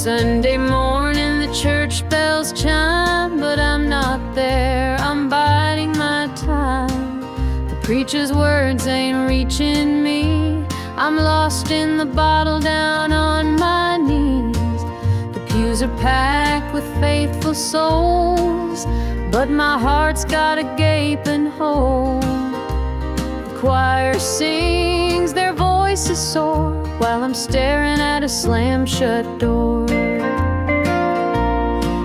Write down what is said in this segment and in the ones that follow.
Sunday morning the church bells chime, but I'm not there, I'm biding my time. The preacher's words ain't reaching me, I'm lost in the bottle down on my knees. The pews are packed with faithful souls, but my heart's got a gaping hole. The choir sings, their voices soar, while I'm staring at a slam-shut door.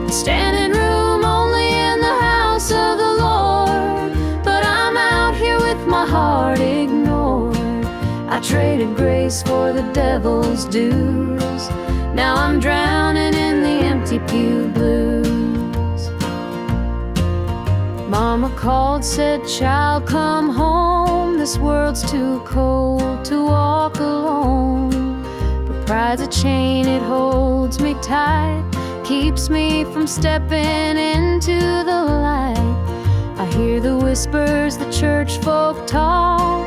Standing room only in the house of the Lord, but I'm out here with my heart ignored. I traded grace for the devil's dues, now I'm drowning in the empty pew blues. Mama called, said, child, come home, this world's too cold to walk alone. But pride's a chain, it holds me tight, keeps me from stepping into the light. I hear the whispers the church folk talk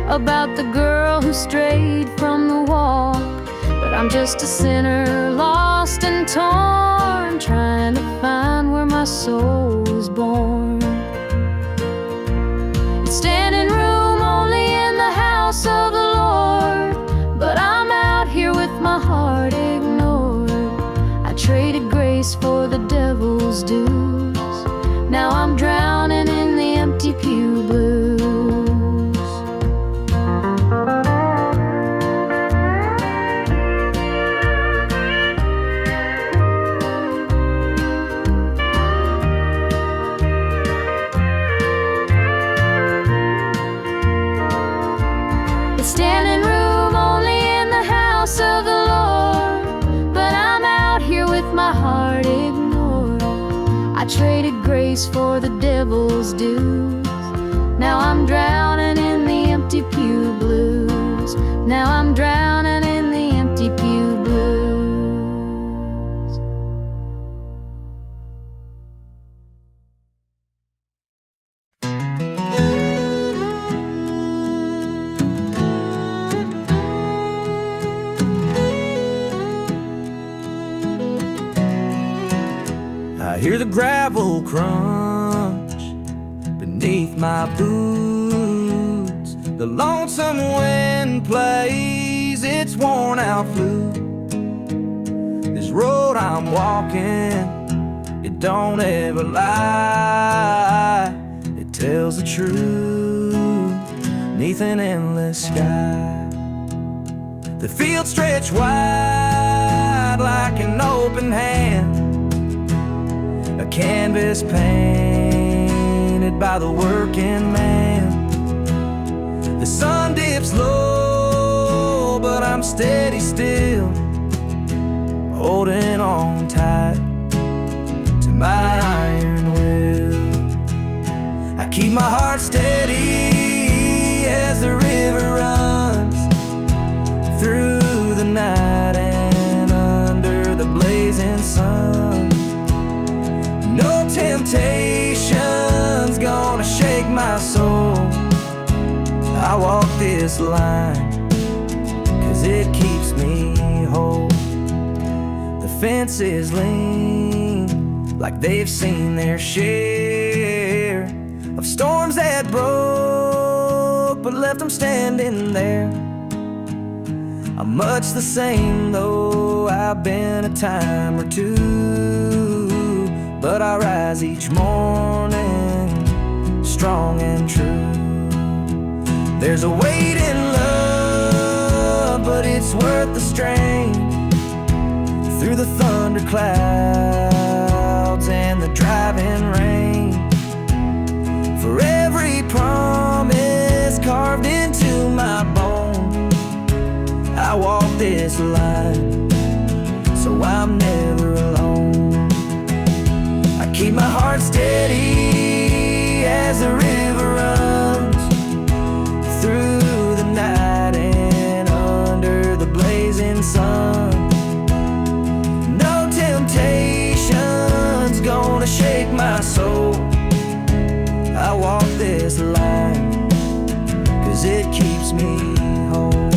about the girl who strayed from the walk, but I'm just a sinner, lost and torn, trying to find where my soul was born. It's standing room only in the house of the Lord, but I'm out here with my heart ignored. I traded grace for the devil's dues, now I'm drowning in the empty pew blues. Standing room only in the house of the Lord, but I'm out here with my heart ignored. I traded grace for the devil's dues, now I'm drowning in the empty pew blues. Now I'm drowning in the empty pew blues. I hear the gravel crunch beneath my boots. The lonesome wind plays its worn out flute. This road I'm walking, it don't ever lie. It tells the truth neath an endless sky. The fields stretch wide like an open hand, a canvas painted by the working man. The sun dips low, but I'm steady still, holding on tight to my iron will. I keep my heart steady as the river runs through the night and under the blazing sun. No temptation's gonna shake my soul. I walk this line 'cause it keeps me whole. The fences lean like they've seen their share of storms that broke but left them standing there. I'm much the same though I've been a time or two, but I rise each morning strong and true. There's a weight in love, but it's worth the strain. Through the thunder clouds and the driving rain, for every promise carved into my bone, I walk this line so I'm never alone. I keep my heart steady as the river runs through the night and under the blazing sun. No temptation's gonna shake my soul. I walk this line 'cause it keeps me whole.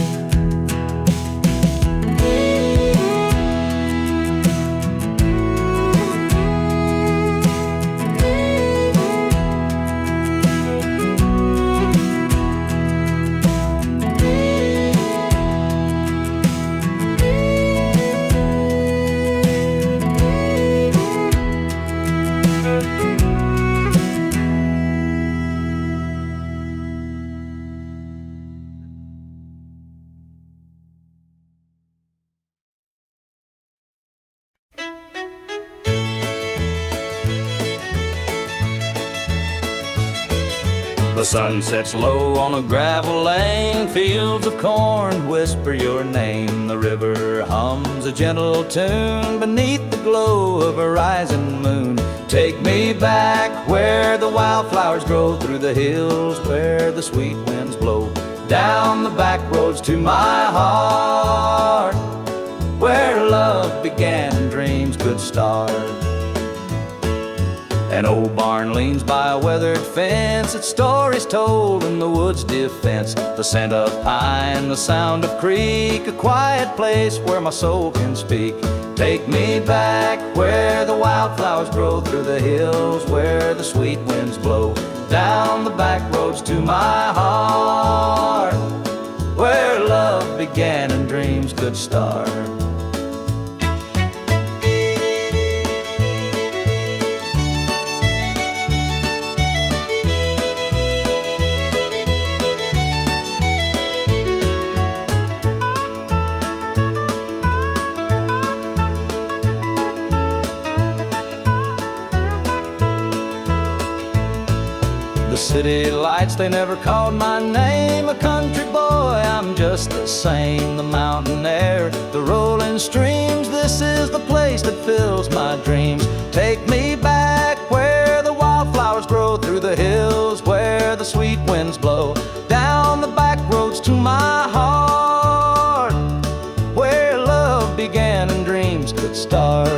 The sun sets low on a gravel lane, fields of corn whisper your name. The river hums a gentle tune beneath the glow of a rising moon. Take me back where the wildflowers grow, through the hills where the sweet winds blow, down the back roads to my heart, where love began and dreams could start. An old barn leans by a weathered fence, its stories told in the woods' defense. The scent of pine, the sound of creek, a quiet place where my soul can speak. Take me back where the wildflowers grow, through the hills where the sweet winds blow, down the back roads to my heart, where love began and dreams could start. The city lights, they never called my name. A country boy, I'm just the same. The mountain air, the rolling streams, this is the place that fills my dreams. Take me back where the wildflowers grow, through the hills where the sweet winds blow, down the back roads to my heart, where love began and dreams could start.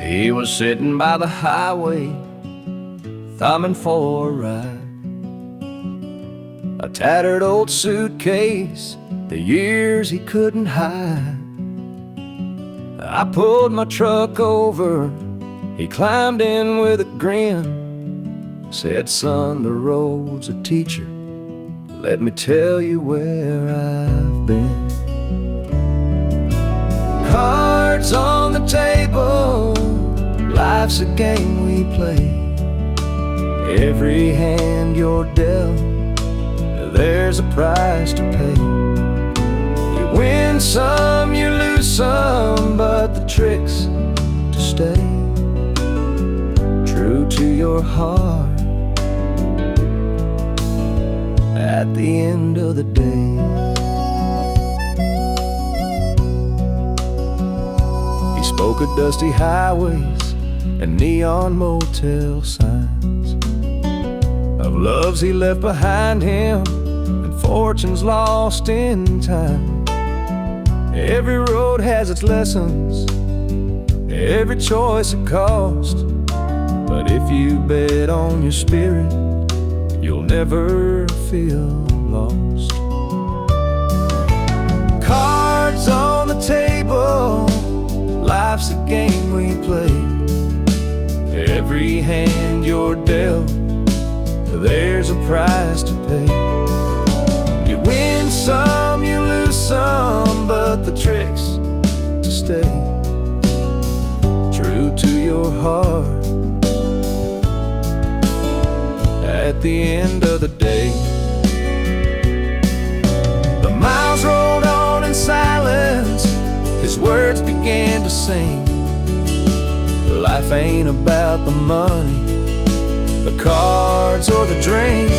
He was sitting by the highway, thumbing for a ride. A tattered old suitcase, the years he couldn't hide. I pulled my truck over, he climbed in with a grin. Said, son, the road's a teacher, let me tell you where I've been. Cards on the table, life's a game we play. Every hand you're dealt, there's a price to pay. You win some, you lose some, but the trick's to stay true to your heart at the end of the day. He spoke of dusty highways and neon motel signs, of loves he left behind him and fortunes lost in time. Every road has its lessons, every choice a cost, but if you bet on your spirit, you'll never feel lost. Cards on the table, life's a game we play. Every hand you're dealt, there's a price to pay. You win some, you lose some, but the trick's to stay true to your heart at the end of the day. The miles rolled on in silence, his words began to sing. Life ain't about the money, the cards or the drink.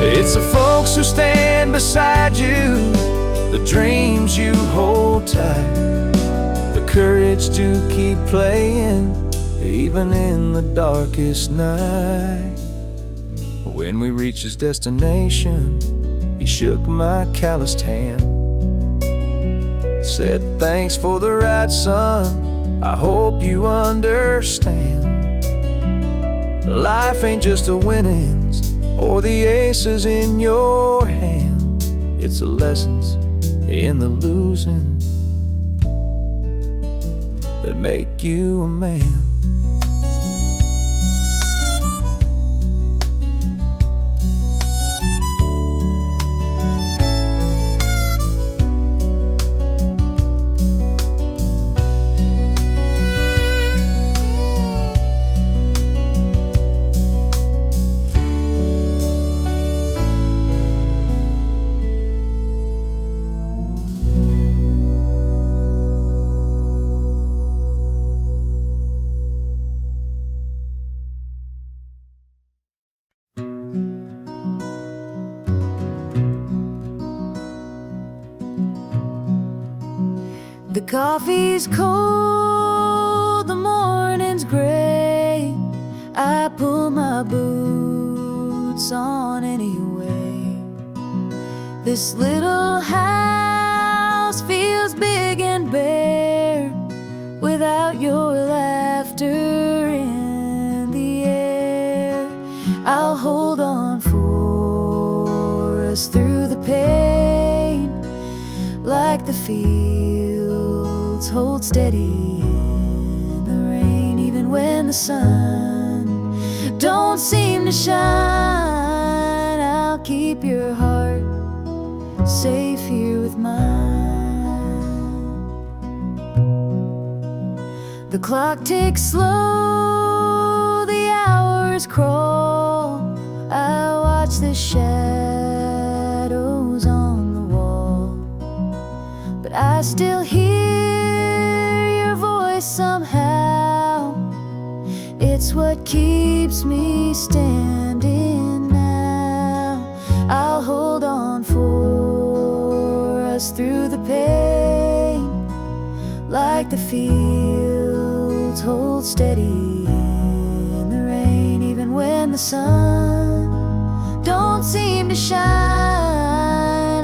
It's the folks who stand beside you, the dreams you hold tight, the courage to keep playing even in the darkest night. When we reached his destination, he shook my calloused hand, said, thanks for the ride, son, I hope you understand. Life ain't just the winnings or the aces in your hand, it's the lessons in the losing that make you a man. The coffee's cold, the morning's gray. I pull my boots on anyway. This little house feels big and bare without your laughter in the air. I'll hold on for us through the pain, like the fields hold steady in the rain. Even when the sun don't seem to shine, I'll keep your heart safe here with mine. The clock ticks slow, the hours crawl. I watch the shadows on the wall, but I still hear your voice somehow. It's what keeps me standing now. I'll hold on for us through the pain, like the fields hold steady in the rain. Even when the sun don't seem to shine,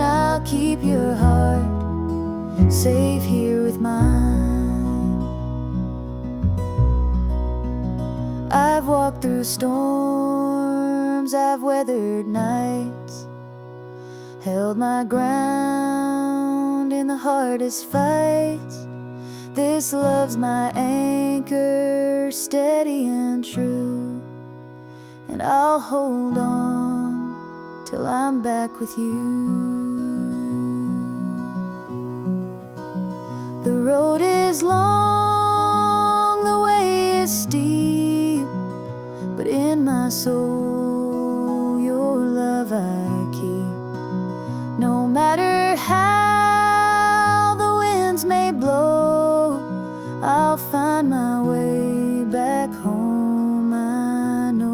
I'll keep your heart safe here with mine. I've walked through storms, I've weathered nights, held my ground in the hardest fights. This love's my anchor, steady and true, and I'll hold on till I'm back with you. The road is long, the way is steep, but in my soul your love I keep. No matter how the winds may blow, I'll find my way back home, I know.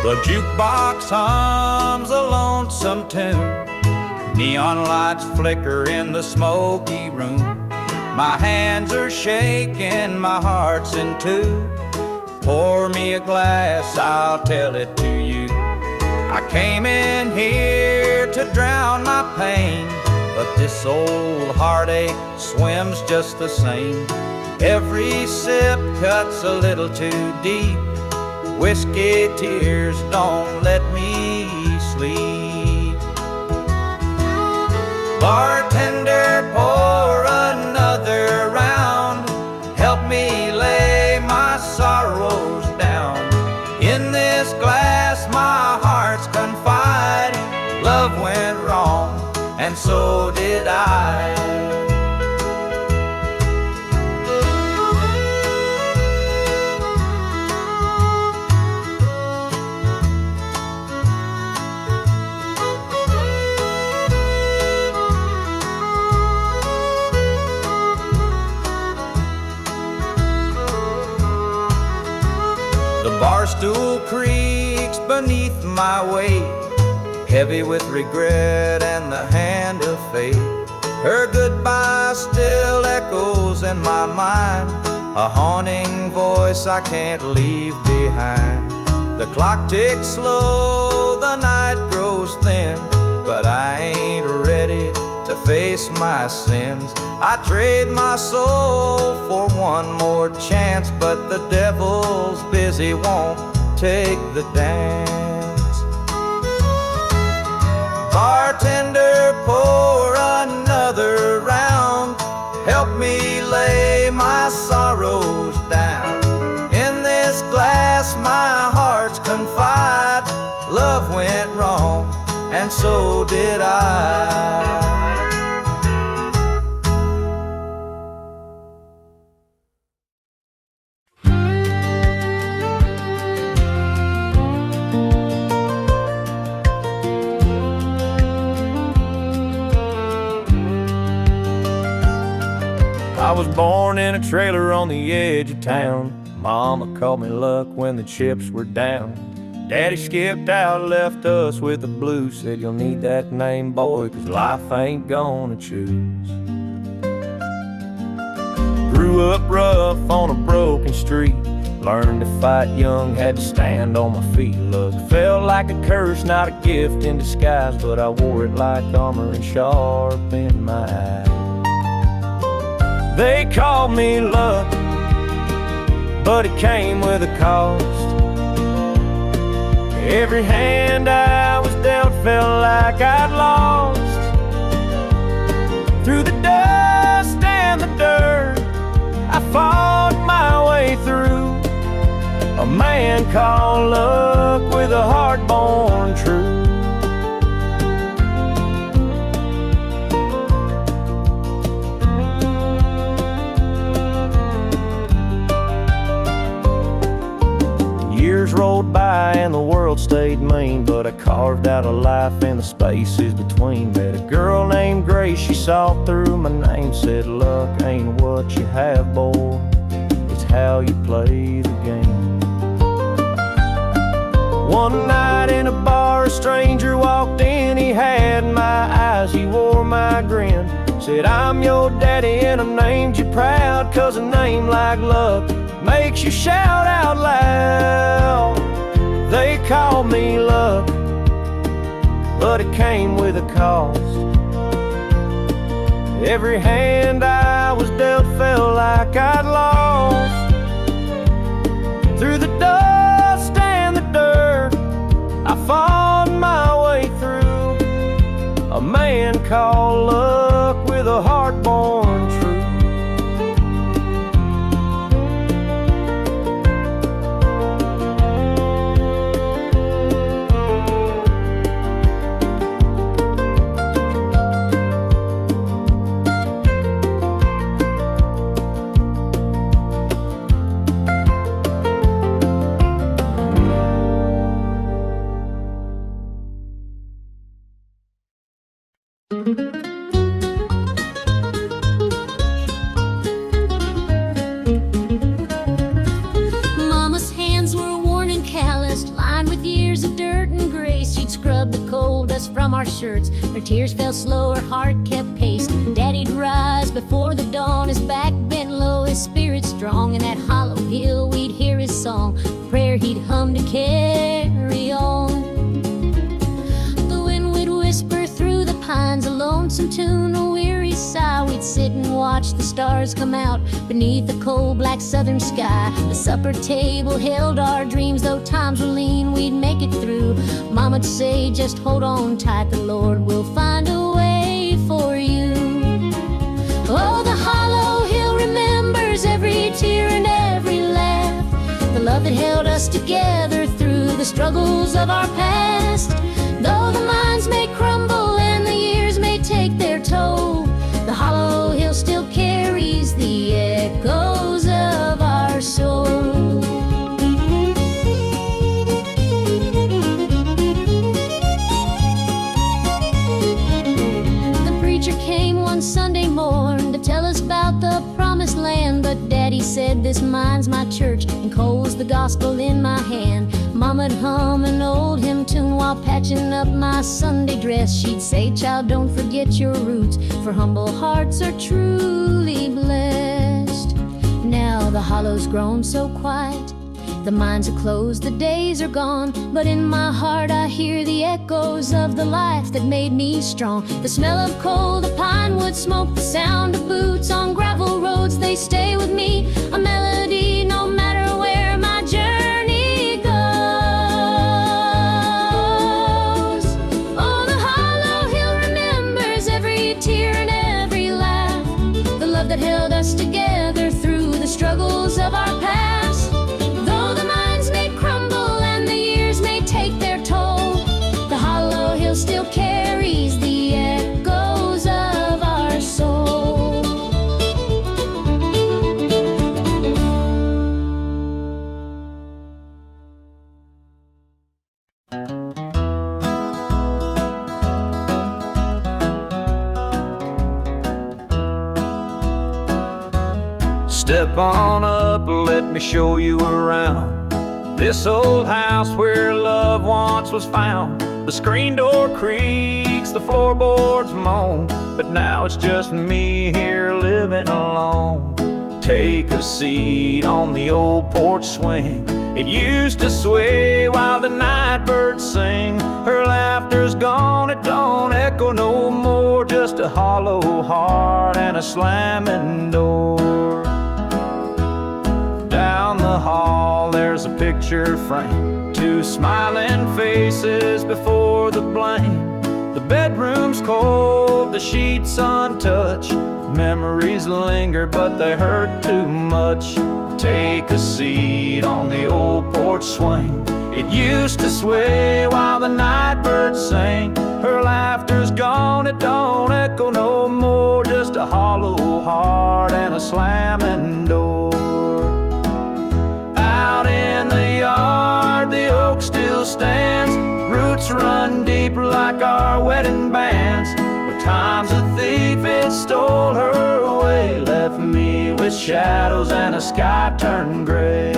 The jukebox hums a lonesome tune. Neon lights flicker in the smoky room. My hands are shaking, my heart's in two. Pour me a glass, I'll tell it to you. I came in here to drown my pain, but this old heartache swims just the same. Every sip cuts a little too deep. Whiskey tears don't let me sleep. Bartender, pour another round. Help me lay my sorrows down. In this glass my heart's confide. Love went wrong, and so did I. Barstool beneath my weight, heavy with regret and the hand of fate. Her goodbye still echoes in my mind, a haunting voice I can't leave behind. The clock ticks slow, the night grows thin, but I ain't ready to face my sins. I trade my soul for one more chance, but the devil's busy, won't take the dance. Bartender, pour another round, help me lay my sorrows down. In this glass my heart's confide, love went wrong and so did I. I was born in a trailer on the edge of town. Mama called me luck when the chips were down. Daddy skipped out, left us with the blues. Said you'll need that name, boy, 'cause life ain't gonna choose. Grew up rough on a broken street. Learned to fight young, had to stand on my feet. Look, felt like a curse, not a gift in disguise, but I wore it like armor and sharp in my eye. They called me luck, but it came with a cost. Every hand I was dealt felt like I'd lost. Through the dust and the dirt, I fought my way through. A man called luck with a heart born true. Years rolled by and the world stayed mean, but I carved out a life in the spaces between. Met a girl named Grace, she saw through my name, said luck ain't what you have, boy, it's how you play the game. One night in a bar, a stranger walked in, he had my eyes, he wore my grin. Said, I'm your daddy and I named you proud, 'cause a name like luck makes you shout out loud. They called me luck, but it came with a cost. Every hand I was dealt felt like I'd lost. Through the dust and the dirt, I fought my way through. A man called luck with a heart born true. Mama's hands were worn and calloused, lined with years of dirt and grace. She'd scrub the coal dust from our shirts. Her tears fell slow, her heart kept pace. Daddy'd rise before the dawn, his back bent low, his spirit strong. In that hollow hill we'd hear his song, a prayer he'd hum to carry on. The wind would whisper through the pines, a lonesome tune, a weary sigh. We'd sit and watch the stars come out beneath the cold black southern sky. The supper table held our dreams, though times were lean, we'd make it through. Mama'd say, just hold on tight, the Lord will find a way for you. Oh, the hollow hill remembers every tear and every laugh, the love that held us together through the struggles of our past. Though the minds may crumble and the years may take their toll, the hollow hill still carries the echoes of our soul. The preacher came one Sunday morn to tell us about the promised land, but Daddy Daddy said, this mine's my church, and coal's the gospel in my hand. Mama'd hum an old hymn tune while patching up my Sunday dress. She'd say, child, don't forget your roots, for humble hearts are truly blessed. Now the hollow's grown so quiet, the mines are closed, the days are gone, but in my heart I hear the echoes of the life that made me strong. The smell of coal, the pine wood smoke, the sound of boots on gravel roads, they stay with me, a melody no matter where my journey goes. Oh, the hollow hill remembers every tear and every laugh, the love that held us together through the struggles of our past. Still carries the echoes of our soul. Step on up, let me show you around this old house where love once was found. The screen door creaks, the floorboards moan, but now it's just me here living alone. Take a seat on the old porch swing. It used to sway while the night birds sing. Her laughter's gone, it don't echo no more, just a hollow heart and a slamming door. Down the hall there's a picture frame, two smiling faces before the blame. The bedroom's cold, the sheets untouched. Memories linger, but they hurt too much. Take a seat on the old porch swing. It used to sway while the night birds sang. Her laughter's gone, it don't echo no more, just a hollow heart and a slamming door. Out in the yard, the oak still stands. Roots run deep like our wedding bands. But time's a thief, it stole her away, left me with shadows and a sky turned gray.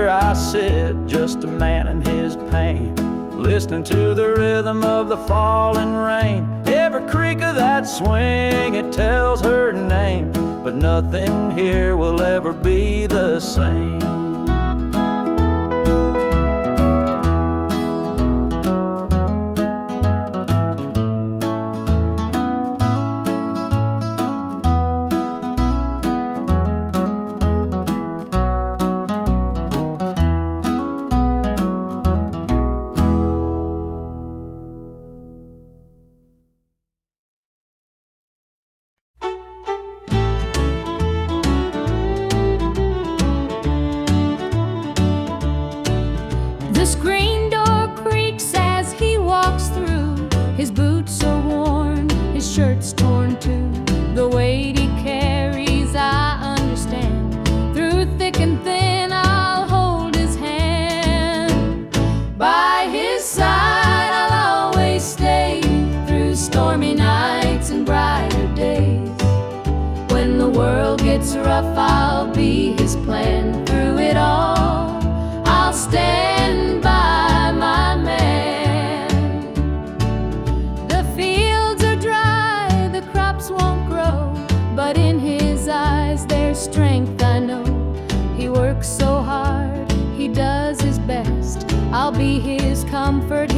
I sit, just a man in his pain, listening to the rhythm of the falling rain. Every creak of that swing, it tells her name, but nothing here will ever be the same. The screen door creaks as he walks through. His boots are worn, his shirt's torn too. The weight he carries, I understand. Through thick and thin, I'll hold his hand. By his side, I'll always stay, through stormy nights and brighter days. When the world gets rough, I'll be his plan. Through it all, I'll stand by my man. The fields are dry, the crops won't grow, but in his eyes there's strength, I know. He works so hard, he does his best. I'll be his comfort,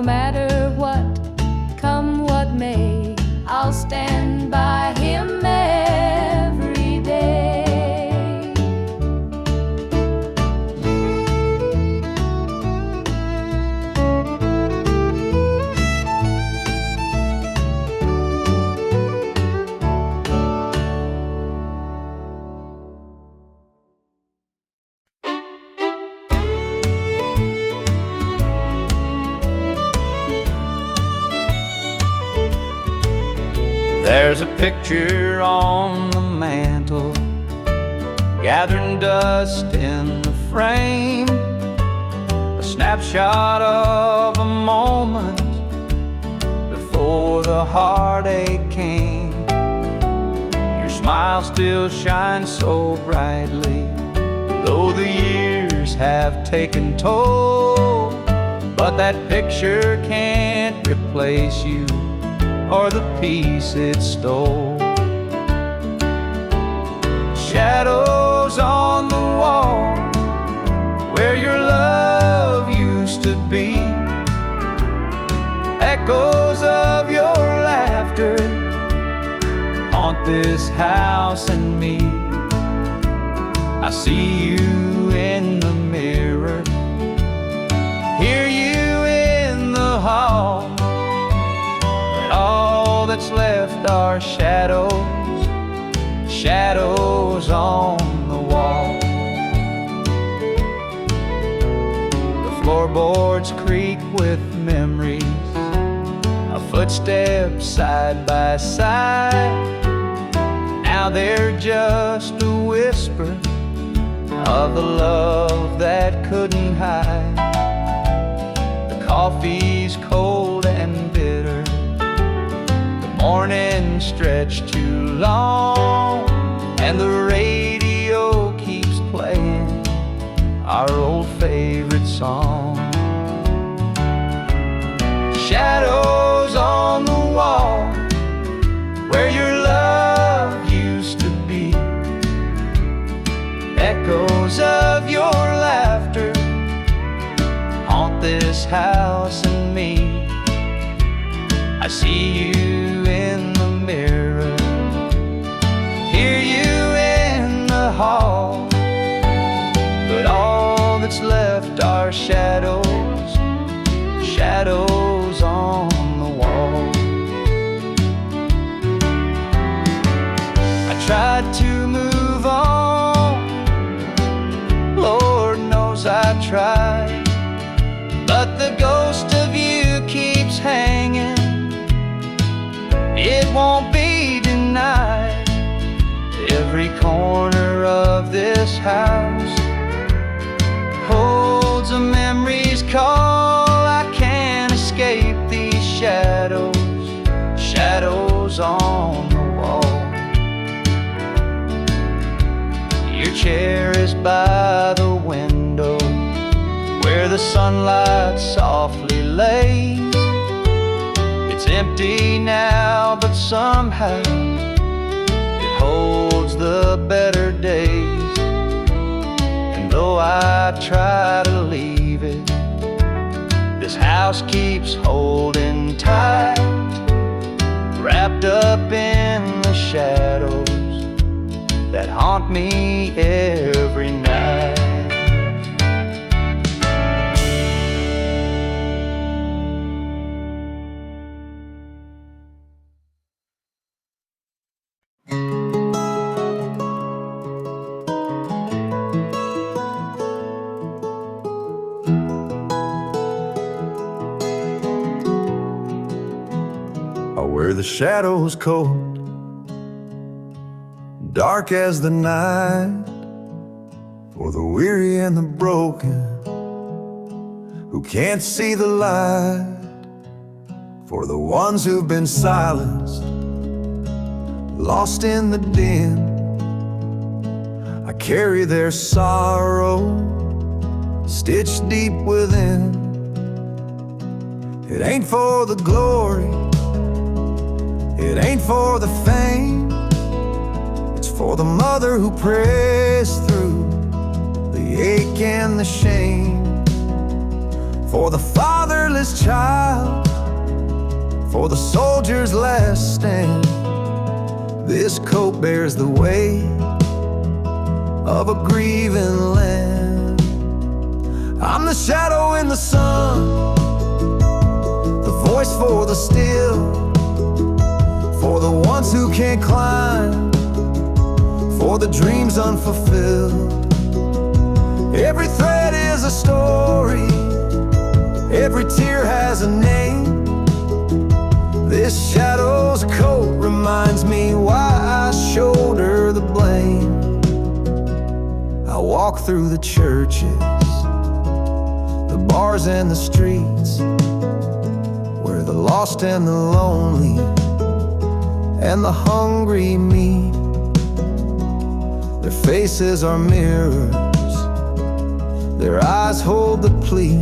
no matter what, come what may, I'll stand by him every day. There's a picture on the mantle, gathering dust in the frame, a snapshot of a moment before the heartache came. Your smile still shines so brightly, though the years have taken toll. But that picture can't replace you or the peace it stole. Shadows on the wall where your love used to be, echoes of your laughter haunt this house and me. I see you in the mirror, hear you in the hall. All that's left are shadows, shadows on the wall. The floorboards creak with memories of footsteps side by side. Now they're just a whisper of the love that couldn't hide. The coffee's cold and bitter, morning stretched too long, and the radio keeps playing our old favorite song. Shadows on the wall where your love used to be, echoes of your laughter haunt this house and me. I see you in the mirror, hear you in the hall, but all that's left are shadows, shadows on the wall. I tried to move on, Lord knows I tried, but the ghost of you keeps hanging. It won't be denied. Every corner of this house holds a memory's call. I can't escape these shadows, shadows on the wall. Your chair is by the window where the sunlight softly lays. It's empty now, but somehow it holds the better days. And though I try to leave it, this house keeps holding tight, wrapped up in the shadows that haunt me every night. Where the shadows cold, dark as the night, for the weary and the broken who can't see the light, for the ones who've been silenced, lost in the din. I carry their sorrow stitched deep within. It ain't for the glory, it ain't for the fame, it's for the mother who prays through the ache and the shame, for the fatherless child for the soldier's last stand. This coat bears the weight of a grieving land. I'm the shadow in the sun, the voice for the still, for the ones who can't climb, for the dreams unfulfilled. Every thread is a story, every tear has a name. This shadow's coat reminds me why I shoulder the blame. I walk through the churches, the bars and the streets, where the lost and the lonely and the hungry meet. Their faces are mirrors, their eyes hold the plea,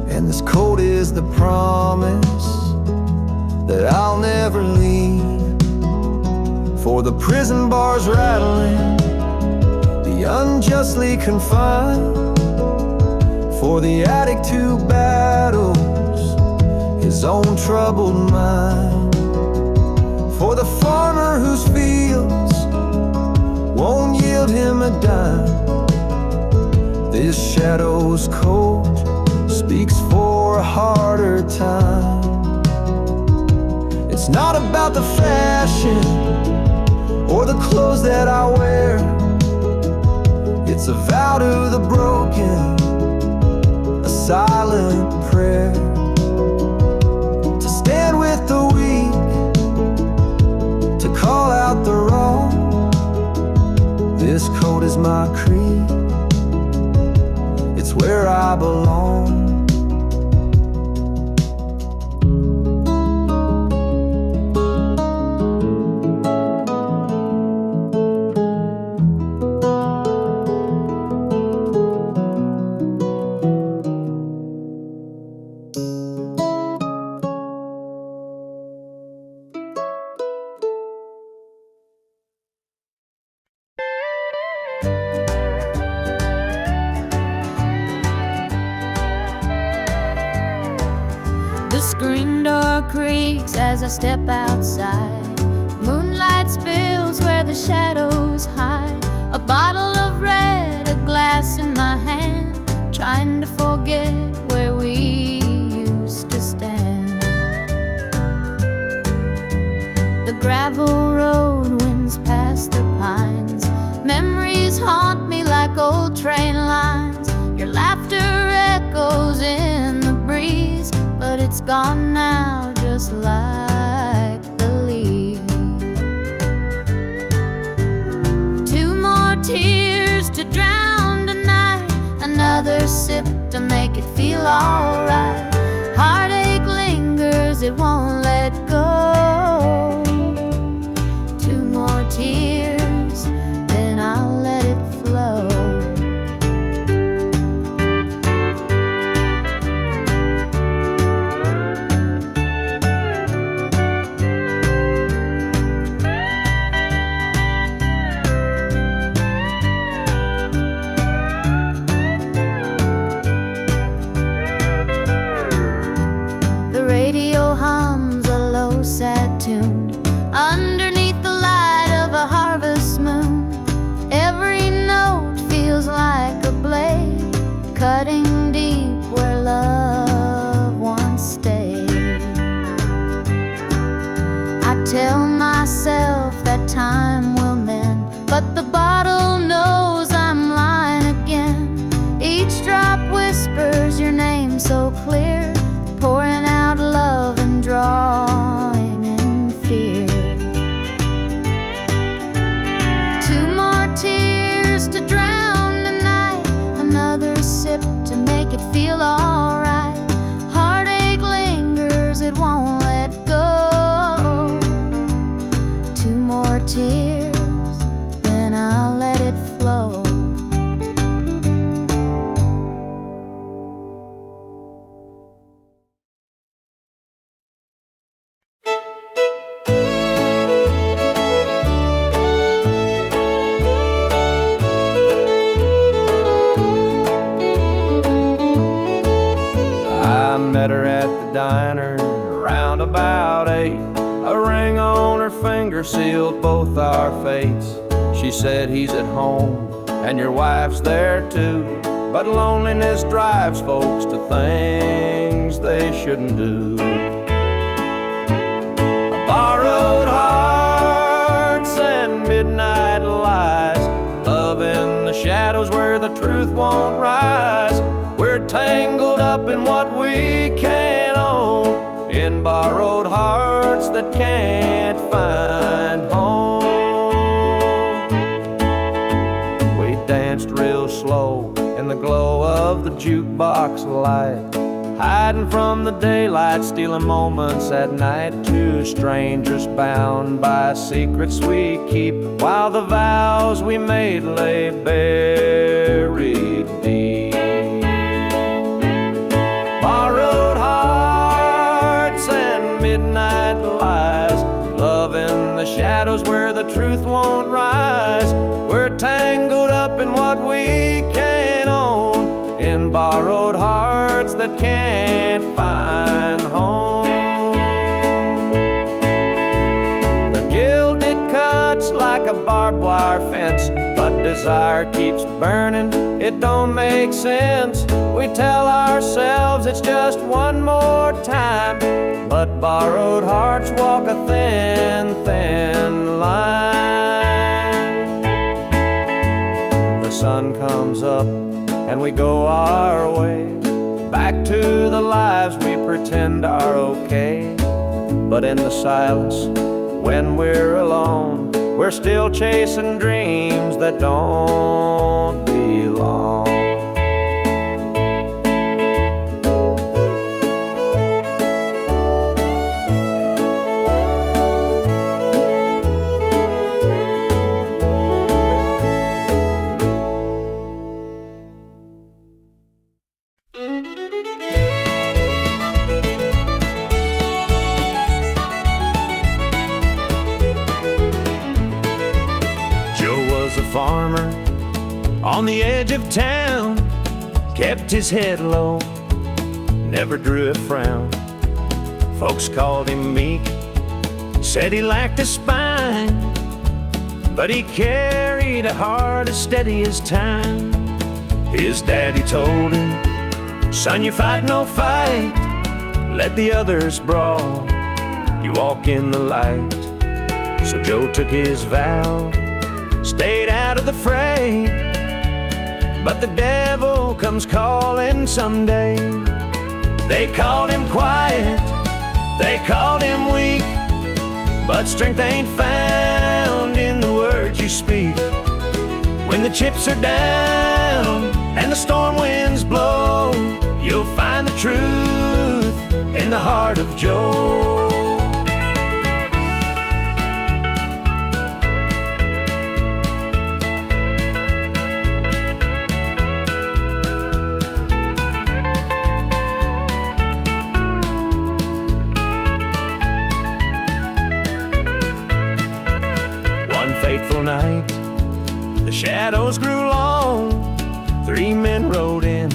and this coat is the promise that I'll never leave. For the prison bars rattling, the unjustly confined, for the addict who battles his own troubled mind, for the farmer whose fields won't yield him a dime. This shadow's coat speaks for a harder time. It's not about the fashion or the clothes that I wear. It's a vow to the broken, a silent prayer, to stand with the weak, to call out the wrong. This coat is my creed, it's where I belong. The screen door creaks as I step outside. Moonlight spills where the shadows hide. A bottle of red, a glass in my hand, trying to forget where we used to stand. The gravel road winds past the pines. Memories haunt me like old train lines. Your laughter echoes in the breeze, but it's gone now, just like the leaves. Two more tears to drown tonight, another sip to make it feel alright. Heartache lingers, it won't let go. Two more tears, then I'll let it flow. Sad tune underneath the light of a harvest moon. Every note feels like a blade, cutting deep where love once stayed. I tell myself that time will mend, but the bottle knows I'm lying again. Each drop whispers your name so clear, pouring out love and drawing in fear. Two more tears to drown the night, another sip to make it feel alright. Heartache lingers, it won't let go. Two more tears, then I'll let it flow. I met her at the diner round about 8. A ring on her finger sealed both our fates. She said he's at home and your wife's there too, but loneliness drives folks to things they shouldn't do. Borrowed hearts and midnight lies, love in the shadows where the truth won't rise. We're tangled up in what we can't own, in borrowed hearts that can't find home. We danced real slow in the glow of the jukebox light, hiding from the daylight, stealing moments at night. Two strangers bound by secrets we keep, while the vows we made lay buried deep. Borrowed hearts and midnight lies, love in the shadows where the truth won't rise. We're tangled up in what we can't own, in borrowed hearts that can't find home. The gilded cuts like a barbed wire fence, but desire keeps burning, it don't make sense. We tell ourselves it's just one more time, but borrowed hearts walk a thin, thin line. The sun comes up and we go our way, back to the lives we pretend are okay. But in the silence, when we're alone, we're still chasing dreams that don't belong. Farmer on the edge of town, kept his head low, never drew a frown. Folks called him meek, said he lacked a spine, but he carried a heart as steady as time. His daddy told him, son, you fight no fight, let the others brawl, you walk in the light. So Joe took his vow, stayed out of the fray, but the devil comes calling someday. They called him quiet, they called him weak, but strength ain't found in the words you speak. When the chips are down and the storm winds blow, you'll find the truth in the heart of Joe. Fateful night, the shadows grew long. 3 men rode in,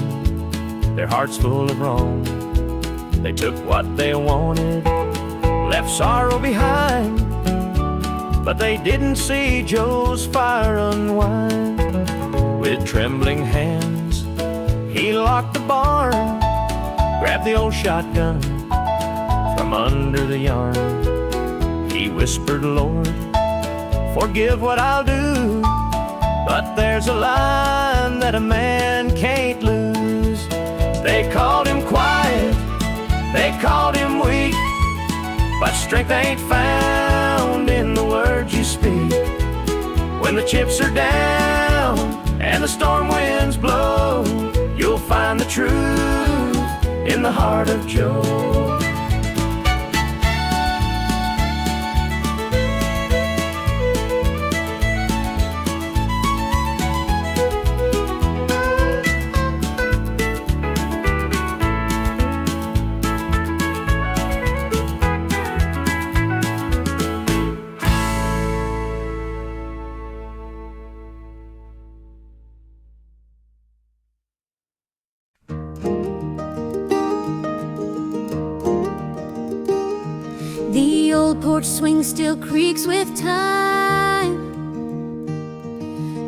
their hearts full of wrong. They took what they wanted, left sorrow behind, but they didn't see Joe's fire unwind. With trembling hands, he locked the barn, grabbed the old shotgun from under the yarn. He whispered, Lord, forgive what I'll do, but there's a line that a man can't lose. They called him quiet, they called him weak, but strength ain't found in the words you speak. When the chips are down and the storm winds blow, you'll find the truth in the heart of Joe. The old porch swing still creaks with time.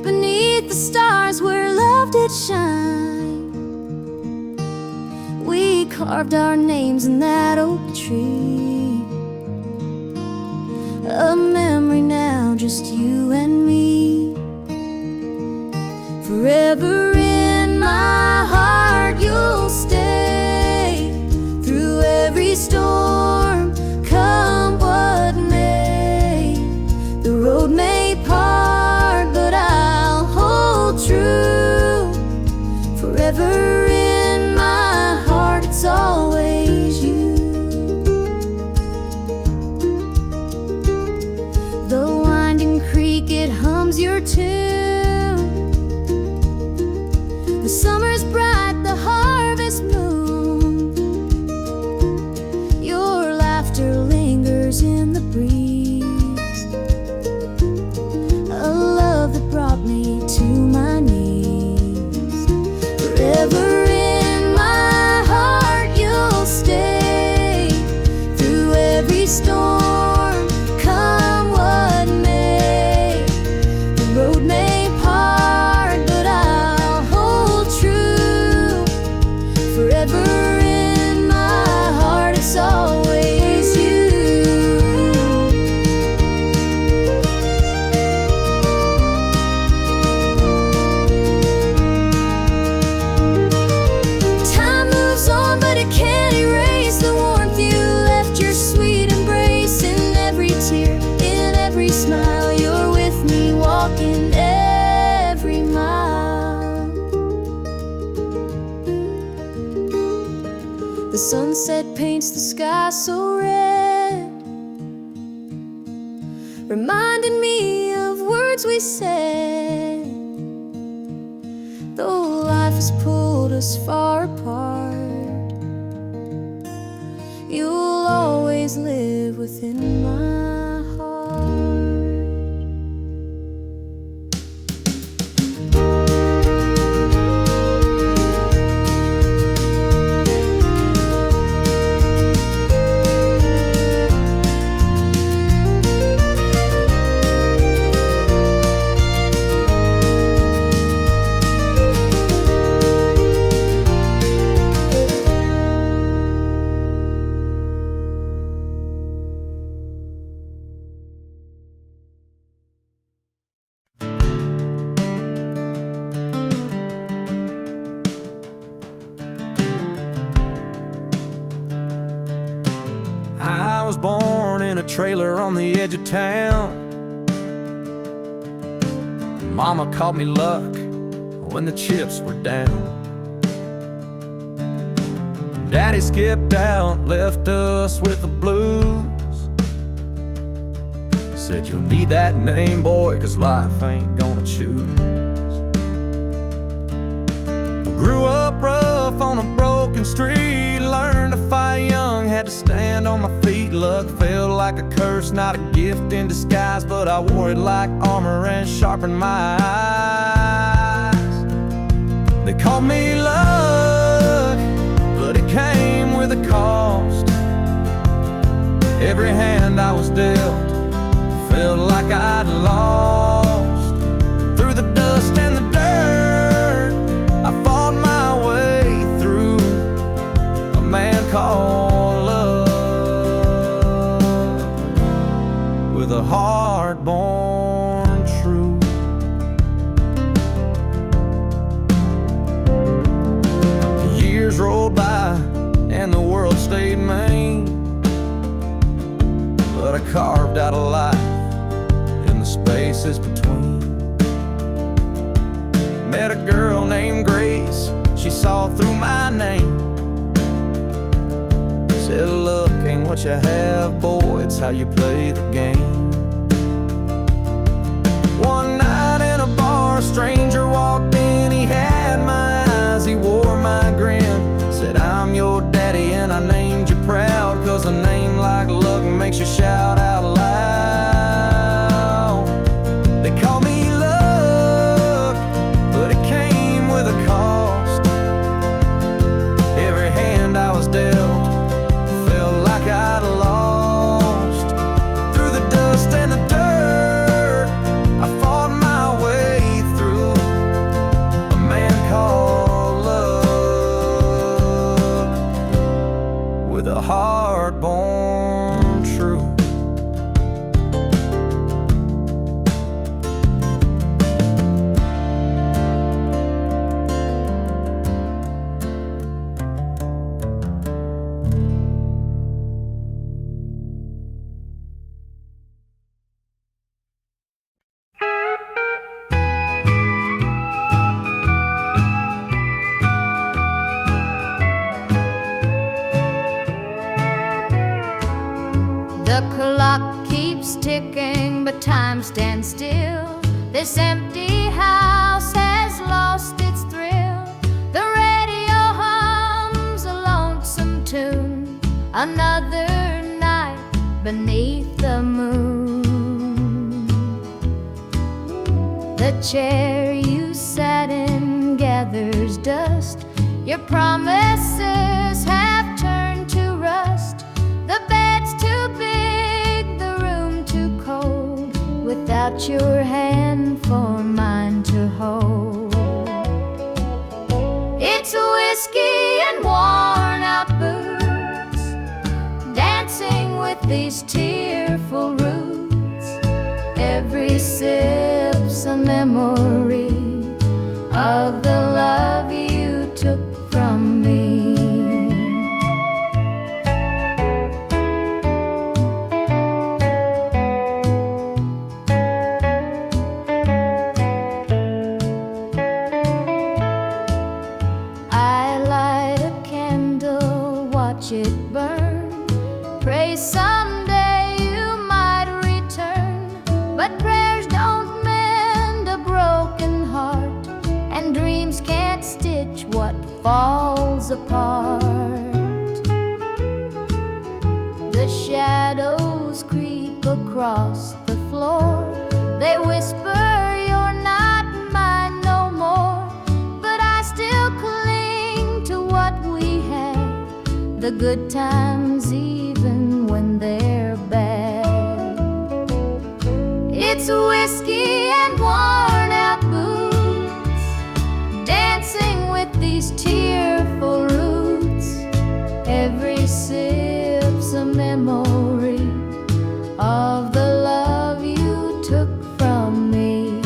Beneath the stars where love did shine, we carved our names in that oak tree. A memory now, just you and me. Forever in my heart you'll stay, through every storm, come what may. The road may part, but I'll hold true. Forever in my heart, it's always you. The winding creek, it hums your tune. The summer's bright, the harvest moon. Your laughter lingers in the breeze. A love that brought me to my knees. Forever in my heart you'll stay, through every storm, come what may. The road may part, but I'll hold true. Forever in my heart, it's always you. Time moves on, but it can't erase the warmth you left, your sweet embrace. In every tear, in every smile, you're with me, walking every mile. The sunset paints the sky so red, reminding me of words we said. Though life has pulled us far apart, you'll always live within my heart. I was born in a trailer on the edge of town. Mama called me luck when the chips were down. Daddy skipped out, left us with the blues. Said you'll need that name, boy, 'cause life ain't gonna choose. Grew up rough on a broken street, learned to fight young, had to stand on my feet. Luck felt like a curse, not a gift in disguise, but I wore it like armor and sharpened my eyes. They called me luck, but it came with a cost. Every hand I was dealt felt like I'd lost. Through the dust and the dirt, I fought my way through a man called love, with a heart born true. The years rolled by and the world stayed mean, but I carved out a life in the spaces between. Met a girl named Grace, she saw through my name. Said, look, ain't what you have, boy, it's how you play the game. One night in a bar, a stranger walked in, he had my eyes, he wore my grin. Said, I'm your daddy and I named you proud, 'cause a name like luck makes you shout out loud. They call me luck, but it came with a cost. Every hand I was dealt felt like I'd lost. heart born true. The clock keeps ticking, but time stands still. This empty house has lost its thrill. The radio hums a lonesome tune. Another night beneath the moon. The chair you sat in gathers dust. Your promises have turned to rust. The bed's too big, the room too cold, without your hand for mine to hold. It's whiskey and worn out boots, dancing with these tearful roots. Every sip's a memory of the love you took from me. It burn. Pray someday you might return, but prayers don't mend a broken heart, and dreams can't stitch what falls apart. The shadows creep across the floor. They whisper you're not mine no more, but I still cling to what we had. The good times even when they're bad. It's whiskey and worn out boots, dancing with these tearful roots. Every sip's a memory of the love you took from me.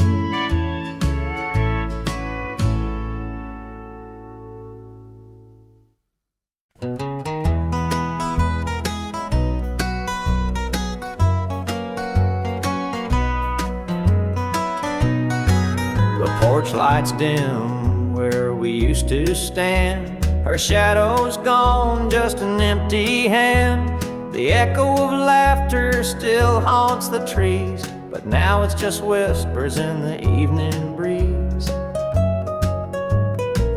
Porch lights dim where we used to stand. Her shadow's gone, just an empty hand. The echo of laughter still haunts the trees, but now it's just whispers in the evening breeze.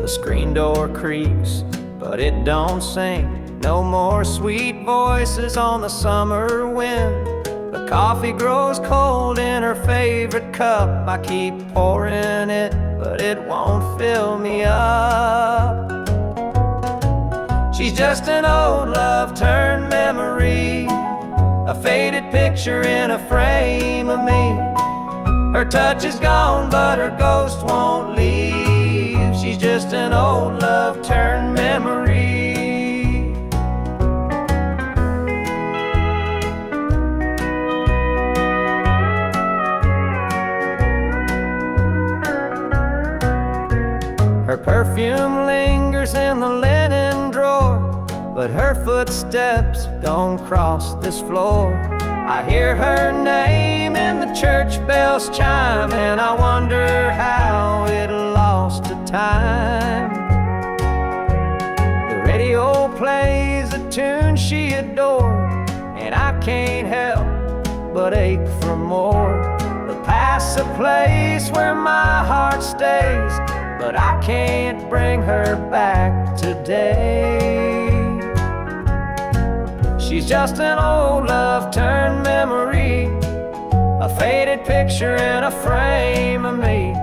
The screen door creaks, but it don't sing. No more sweet voices on the summer wind. The coffee grows cold in her favorite cup. I keep pouring it, but it won't fill me up. She's just an old love turned memory, a faded picture in a frame of me. Her touch is gone, but her ghost won't leave. She's just an old love turned memory. Her perfume lingers in the linen drawer, but her footsteps don't cross this floor. I hear her name in the church bells chime, and I wonder how it lost to time. The radio plays a tune she adored, and I can't help but ache for more. The past's a place where my heart stays, but I can't bring her back today. She's just an old love turned memory, a faded picture in a frame of me.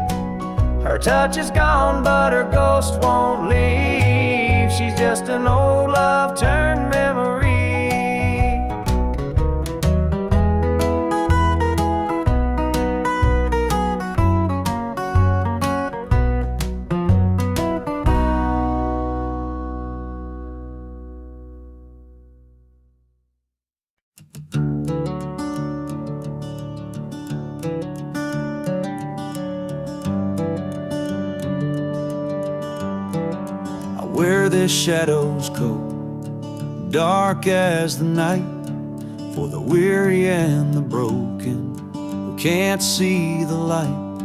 Her touch is gone, but her ghost won't leave. She's just an old love turned memory. this shadow's coat, dark as the night, for the weary and the broken who can't see the light,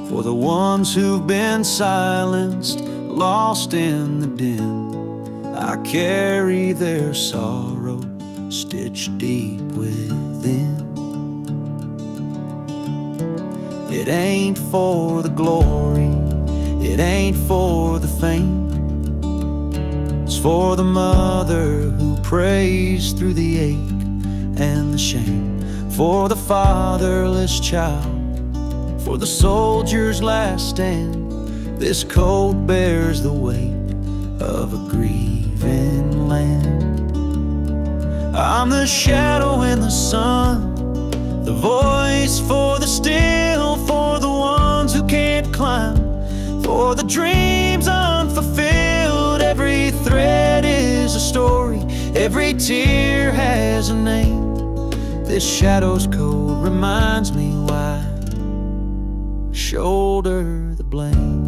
for the ones who've been silenced, lost in the din. I carry their sorrow stitched deep within. It ain't for the glory, it ain't for the fame. It's for the mother who prays through the ache and the shame, for the fatherless child, for the soldier's last stand. This coat bears the weight of a grieving land. I'm the shadow in the sun, the voice for the still, for the ones who can't climb, for the dreams unfulfilled. Every thread is a story, every tear has a name. This shadow's coat reminds me why I shoulder the blame.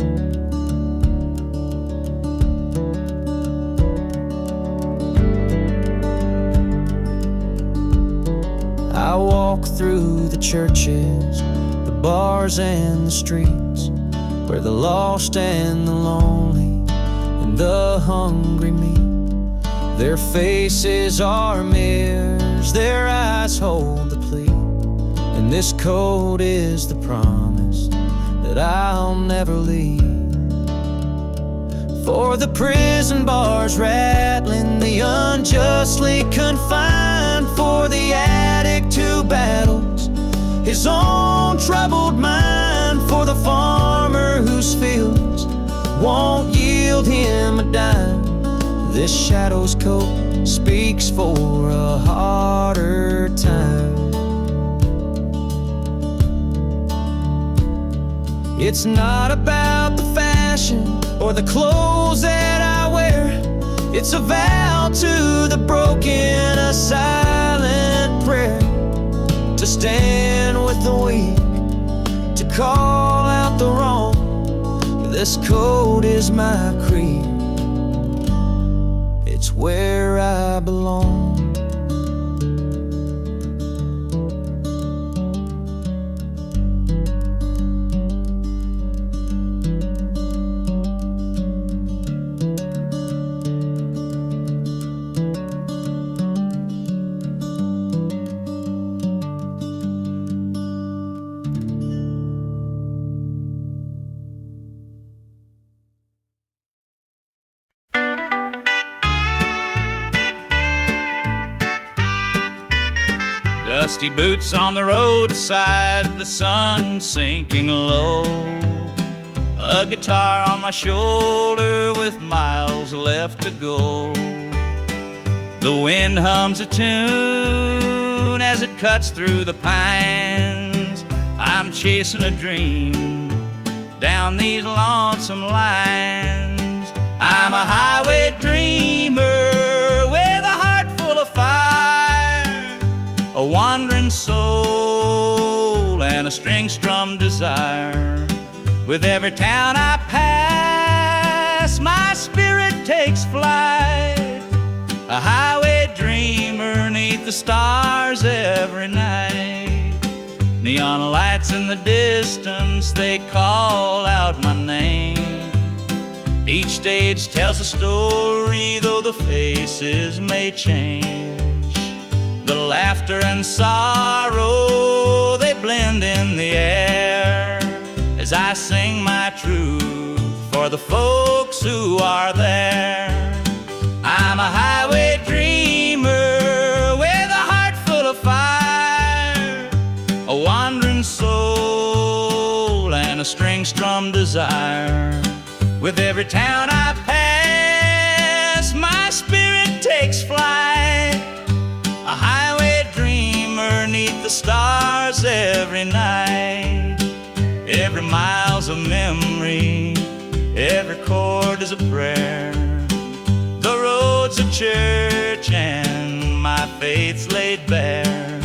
I walk through the churches, the bars and the streets, where the lost and the lonely and the hungry meet. Their faces are mirrors, their eyes hold the plea, and this coat is the promise that I'll never leave. For the prison bars rattling, the unjustly confined, for the addict who battles his own troubled mind, for the farmer whose fields won't yield him a dime. This shadow's coat speaks for a harder time. It's not about the fashion or the clothes that I wear. It's a vow to the broken, a silent prayer, to stand with the weak, to call out the wrong. This coat is my creed, it's where I belong. Dusty boots on the roadside, the sun sinking low. A guitar on my shoulder with miles left to go. The wind hums a tune as it cuts through the pines. I'm chasing a dream down these lonesome lines. I'm a highway dreamer with a heart full of fire, a wandering soul and a string-strummed desire. With every town I pass, my spirit takes flight, a highway dreamer 'neath the stars every night. Neon lights in the distance, they call out my name. Each stage tells a story, though the faces may change. The laughter and sorrow, they blend in the air, as I sing my truth for the folks who are there. I'm a highway dreamer with a heart full of fire, a wandering soul and a string-strummed desire. With every town I pass, my spirit takes flight, a highway dreamer 'neath the stars every night. Every mile's a memory, every chord is a prayer. The road's a church and my faith's laid bare.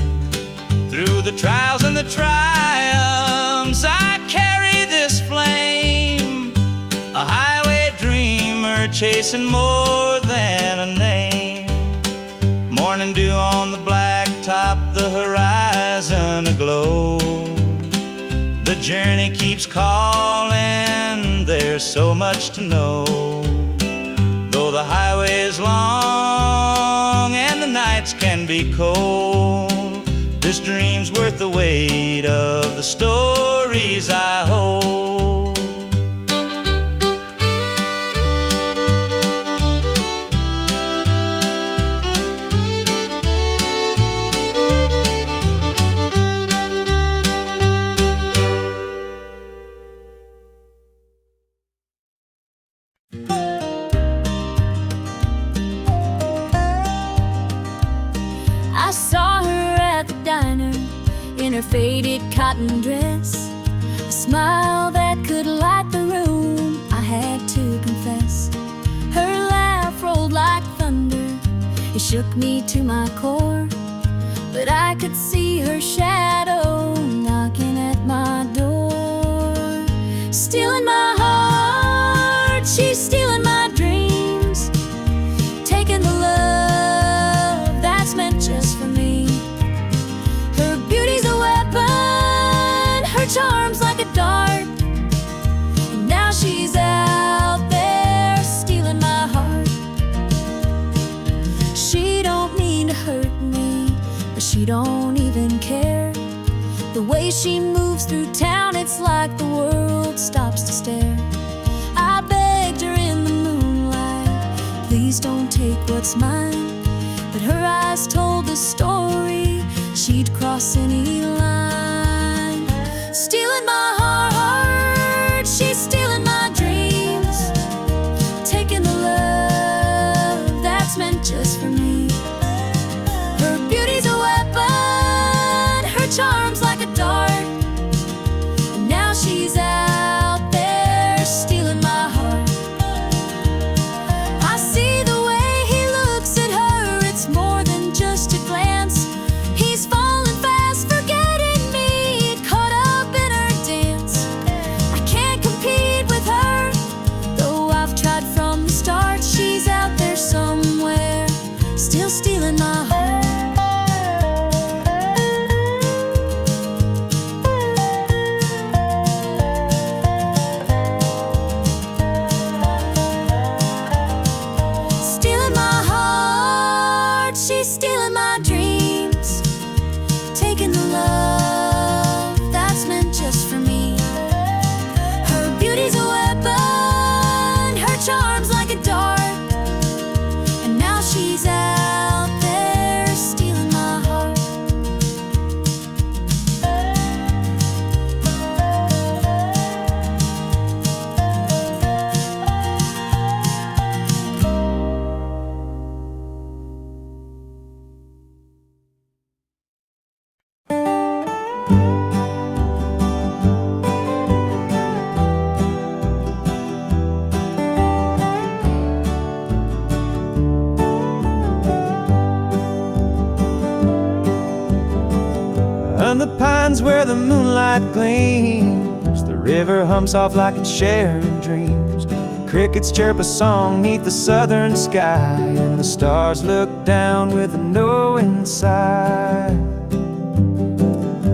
Through the trials and the triumphs, I carry this flame, a highway dreamer chasing more than a name. Morning dew on the blacktop, the horizon aglow. The journey keeps calling, there's so much to know. Though the highway is long and the nights can be cold, this dream's worth the weight of the stories I hold. I saw her at the diner in her faded cotton dress, a smile that could light the room, I had to confess. Her laugh rolled like thunder, it shook me to my core, but I could see her shadow knocking at my door. Stealing my heart, she's stealing my dreams, taking the love that's meant just for me. Her beauty's a weapon, her charm's like a dart, and now she's out there stealing my heart. She don't mean to hurt me, but she don't even care. The way she moves through town, it's like the world stops to stare. I begged her in the moonlight, please don't take what's mine, but her eyes told the story, she'd cross any line. Stealing my heart, she's stealing my dreams, taking the love that's meant just for me. Her beauty's a weapon, her charm's like a dart, and now she's out there stealing my heart. I see the way he looks at her, it's more than just a glance. He's falling fast, forgetting me, caught up in her dance. I can't compete with her, though I've tried from the start. She's out there somewhere, still stealing my heart. Stealing my heart, she's stealing my dreams, taking the love that's meant just for me. Her beauty's a weapon, her charm's like a dart, and now she's out there stealing my heart. And the pines where the moonlight gleams, the river hums off like it's sharing dreams. Crickets chirp a song neath the southern sky, and the stars look down with a knowing sigh.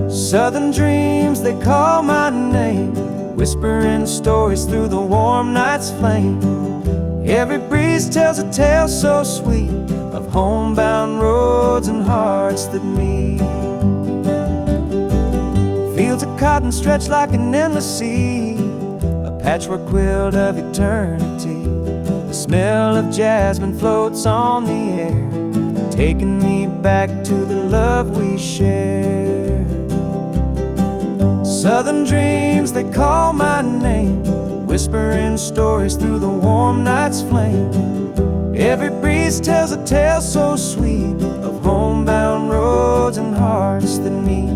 Southern dreams, they call my name, whispering stories through the warm night's flame. Every breeze tells a tale so sweet of homebound roads and hearts that meet. Fields of cotton stretch like an endless sea, a patchwork quilt of eternity. The smell of jasmine floats on the air, taking me back to the love we shared. Southern dreams, they call my name, whispering stories through the warm night's flame. Every breeze tells a tale so sweet of homebound roads and hearts that meet.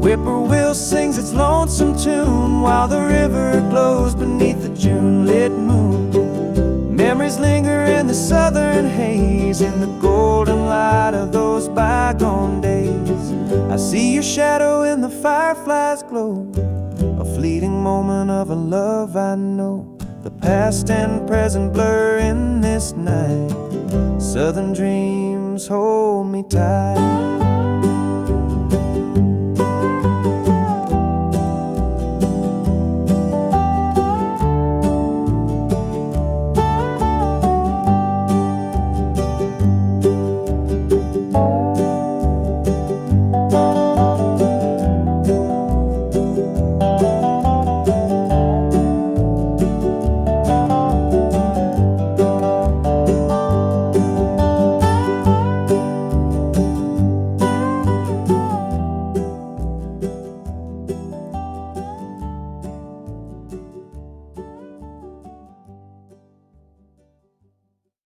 Whippoorwill sings its lonesome tune while the river glows beneath the June-lit moon. Memories linger in the southern haze, in the golden light of those bygone days. I see your shadow in the firefly's glow, a fleeting moment of a love I know. The Past and present blur in this night. Southern dreams hold me tight.